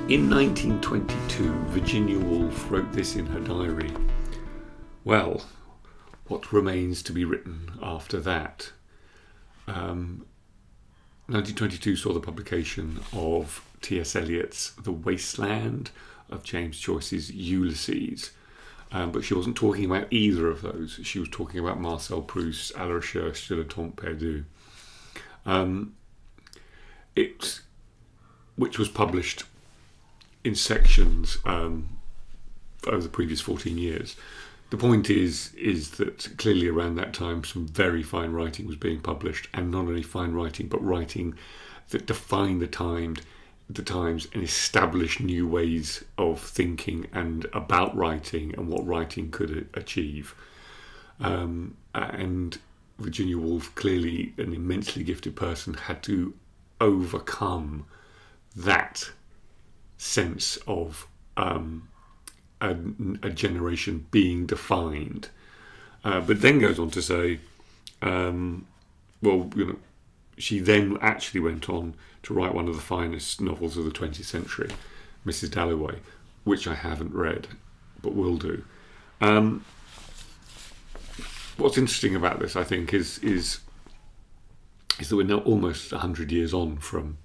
In 1922, Virginia Woolf wrote this in her diary. Well, what remains to be written after that? 1922 saw the publication of T.S. Eliot's The Wasteland, of James Joyce's Ulysses. But she wasn't talking about either of those. She was talking about Marcel Proust's À la recherche de la temps perdu, which was published in sections over the previous 14 years. The point is that clearly around that time some very fine writing was being published, and not only fine writing, but writing that defined the times and established new ways of thinking and about writing and what writing could achieve. And Virginia Woolf, clearly an immensely gifted person, had to overcome that sense of a generation being defined, but then goes on to say, she then actually went on to write one of the finest novels of the 20th century, Mrs. Dalloway, which I haven't read, but will do. What's interesting about this, I think, is that we're now almost 100 years on from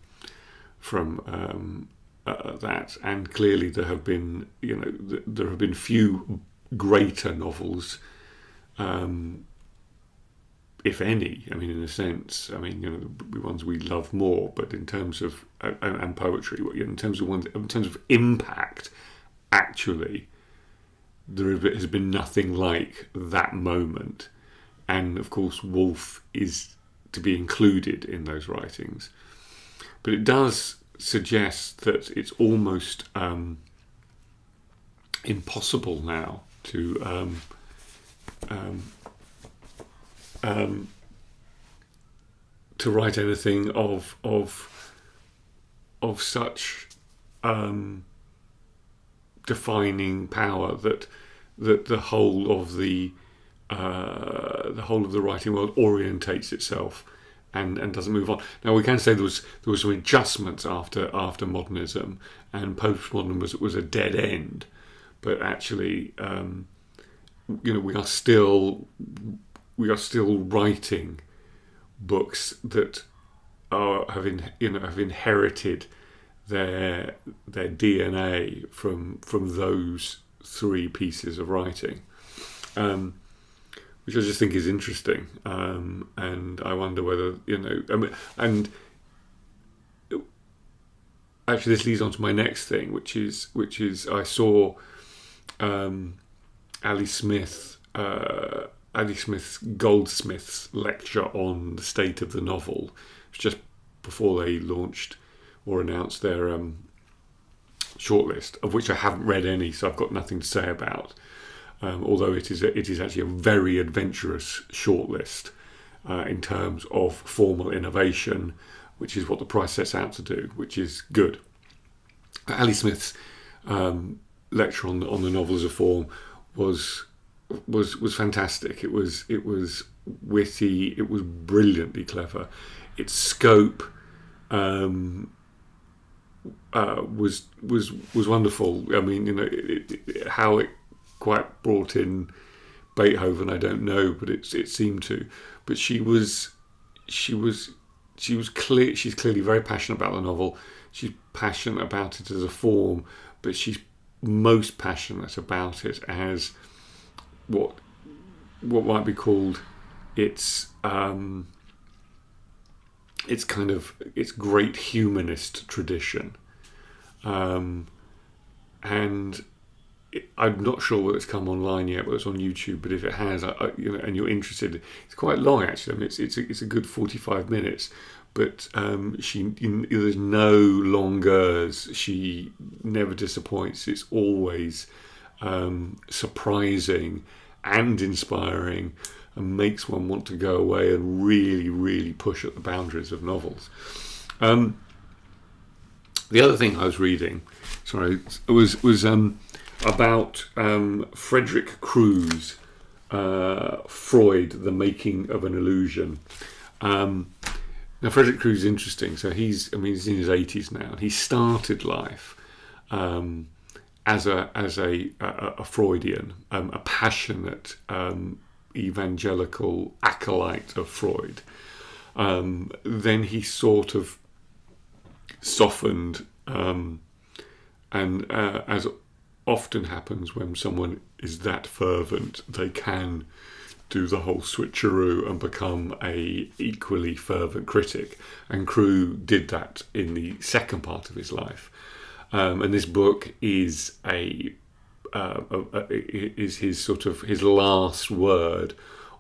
that, and clearly there have been few greater novels, if any. I mean, in a sense, the ones we love more, but in terms of and poetry, in terms of impact, actually, there has been nothing like that moment. And of course, Woolf is to be included in those writings, but it does suggest that it's almost impossible now to write anything of such defining power that the whole of the writing world orientates itself and doesn't move on. Now, we can say there was some adjustments after modernism, and postmodernism was a dead end. But actually, we are still writing books that have inherited their DNA from those three pieces of writing. Which I just think is interesting, and I wonder whether and actually this leads on to my next thing, which is I saw Ali Smith's Goldsmiths lecture on the state of the novel. It was just before they launched or announced their shortlist, of which I haven't read any, so I've got nothing to say about. Although it is actually a very adventurous shortlist in terms of formal innovation, which is what the prize sets out to do, which is good. Ali Smith's lecture on the novel as a form was fantastic. It was witty. It was brilliantly clever. Its scope was wonderful. I mean, how it quite brought in Beethoven, I don't know, but it seemed to. But she's clearly very passionate about the novel. She's passionate about it as a form, but she's most passionate about it as what might be called its great humanist tradition, and I'm not sure whether it's come online yet, but it's on YouTube. But if it has, and you're interested, it's quite long actually. I mean, it's a good 45 minutes. But there's no longers. She never disappoints. It's always surprising and inspiring, and makes one want to go away and really, really push at the boundaries of novels. The other thing I was reading, was about Frederick Crews, Freud, The Making of an Illusion. Now, Frederick Crews is interesting. So he's in his 80s now, and he started life as a Freudian, a passionate evangelical acolyte of Freud, then he sort of softened, and as often happens when someone is that fervent, they can do the whole switcheroo and become a equally fervent critic. And Crewe did that in the second part of his life. And this book is is his last word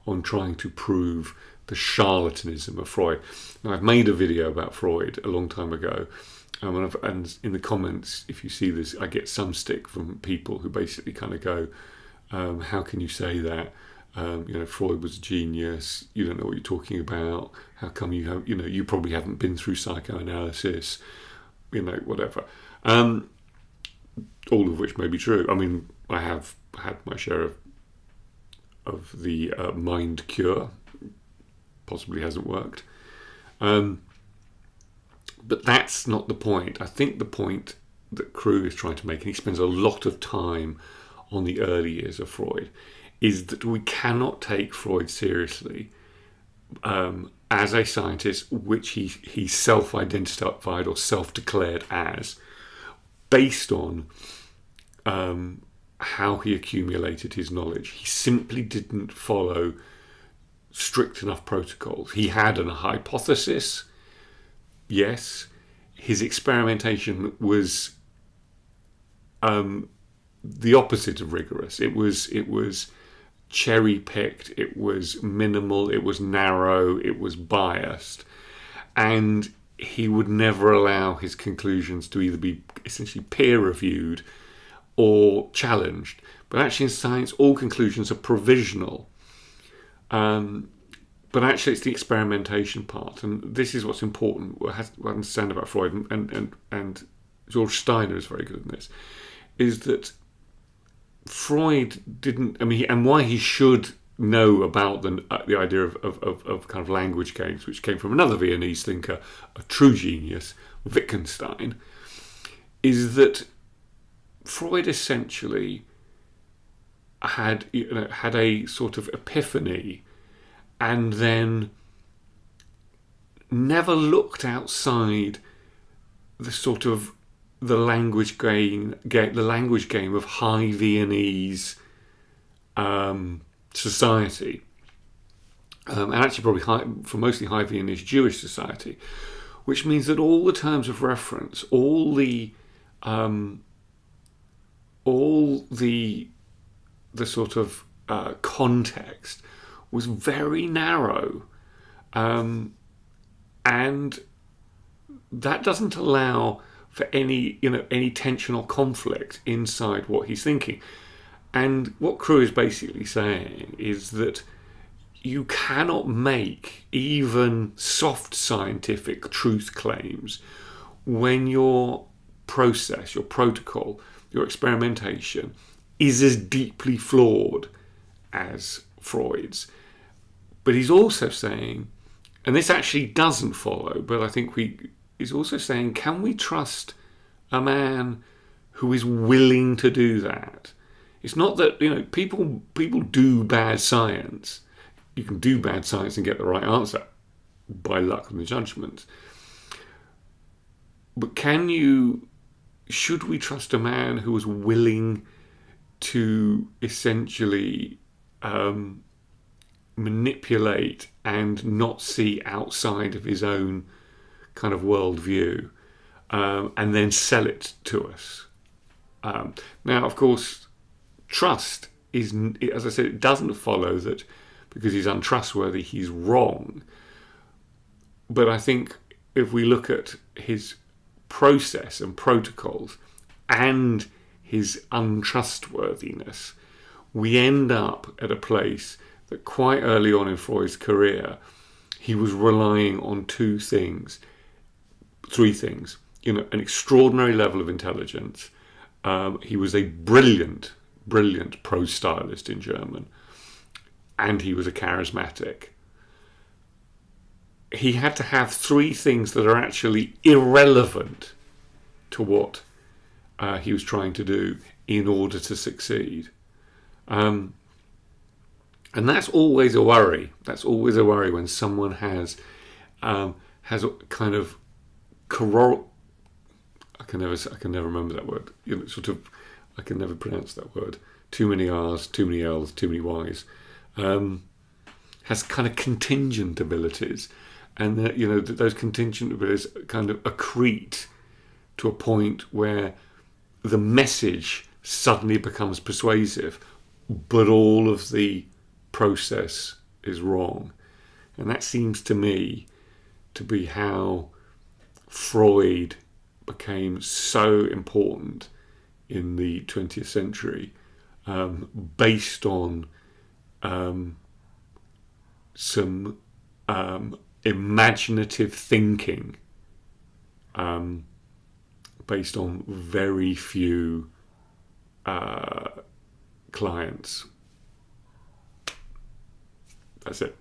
on trying to prove the charlatanism of Freud. Now, I've made a video about Freud a long time ago, and in the comments, if you see this, I get some stick from people who basically kind of go, "How can you say that? Freud was a genius. You don't know what you're talking about. How come you probably haven't been through psychoanalysis, whatever." All of which may be true. I mean, I have had my share of the mind cure. Possibly hasn't worked. But that's not the point. I think the point that Crewe is trying to make, and he spends a lot of time on the early years of Freud, is that we cannot take Freud seriously as a scientist, which he self-identified or self-declared as, based on how he accumulated his knowledge. He simply didn't follow strict enough protocols. He had a hypothesis, yes. His experimentation was the opposite of rigorous. It was cherry-picked, it was minimal, it was narrow, it was biased, and he would never allow his conclusions to either be essentially peer-reviewed or challenged. But actually in science, all conclusions are provisional. But actually it's the experimentation part, and this is what's important. What I understand about Freud, and George Steiner is very good at this, is that Freud didn't, and why he should know about the idea of kind of language games, which came from another Viennese thinker, a true genius, Wittgenstein, is that Freud essentially had a sort of epiphany, and then never looked outside the language game of high Viennese society, and actually probably for mostly high Viennese Jewish society, which means that all the terms of reference, all the sort of context was very narrow, and that doesn't allow for any tension or conflict inside what he's thinking. And what Crewe is basically saying is that you cannot make even soft scientific truth claims when your process, your protocol, your experimentation is as deeply flawed as Freud's. But he's also saying, and this actually doesn't follow, but I think he's also saying, can we trust a man who is willing to do that? It's not that, people do bad science. You can do bad science and get the right answer by luck and the judgment. But should we trust a man who is willing to essentially manipulate and not see outside of his own kind of worldview, and then sell it to us? Now, of course, trust is, as I said, it doesn't follow that because he's untrustworthy, he's wrong. But I think if we look at his process and protocols and his untrustworthiness, we end up at a place that quite early on in Freud's career, he was relying on three things. An extraordinary level of intelligence. He was a brilliant prose stylist in German, and he was a charismatic. He had to have three things that are actually irrelevant to what he was trying to do in order to succeed. And that's always a worry. That's always a worry when someone has a kind of I can never remember that word. I can never pronounce that word. Too many R's, too many L's, too many Y's. Has kind of contingent abilities, and those contingent abilities kind of accrete to a point where the message suddenly becomes persuasive, but all of the process is wrong. And that seems to me to be how Freud became so important in the 20th century, based on some imaginative thinking, based on very few clients. That's it.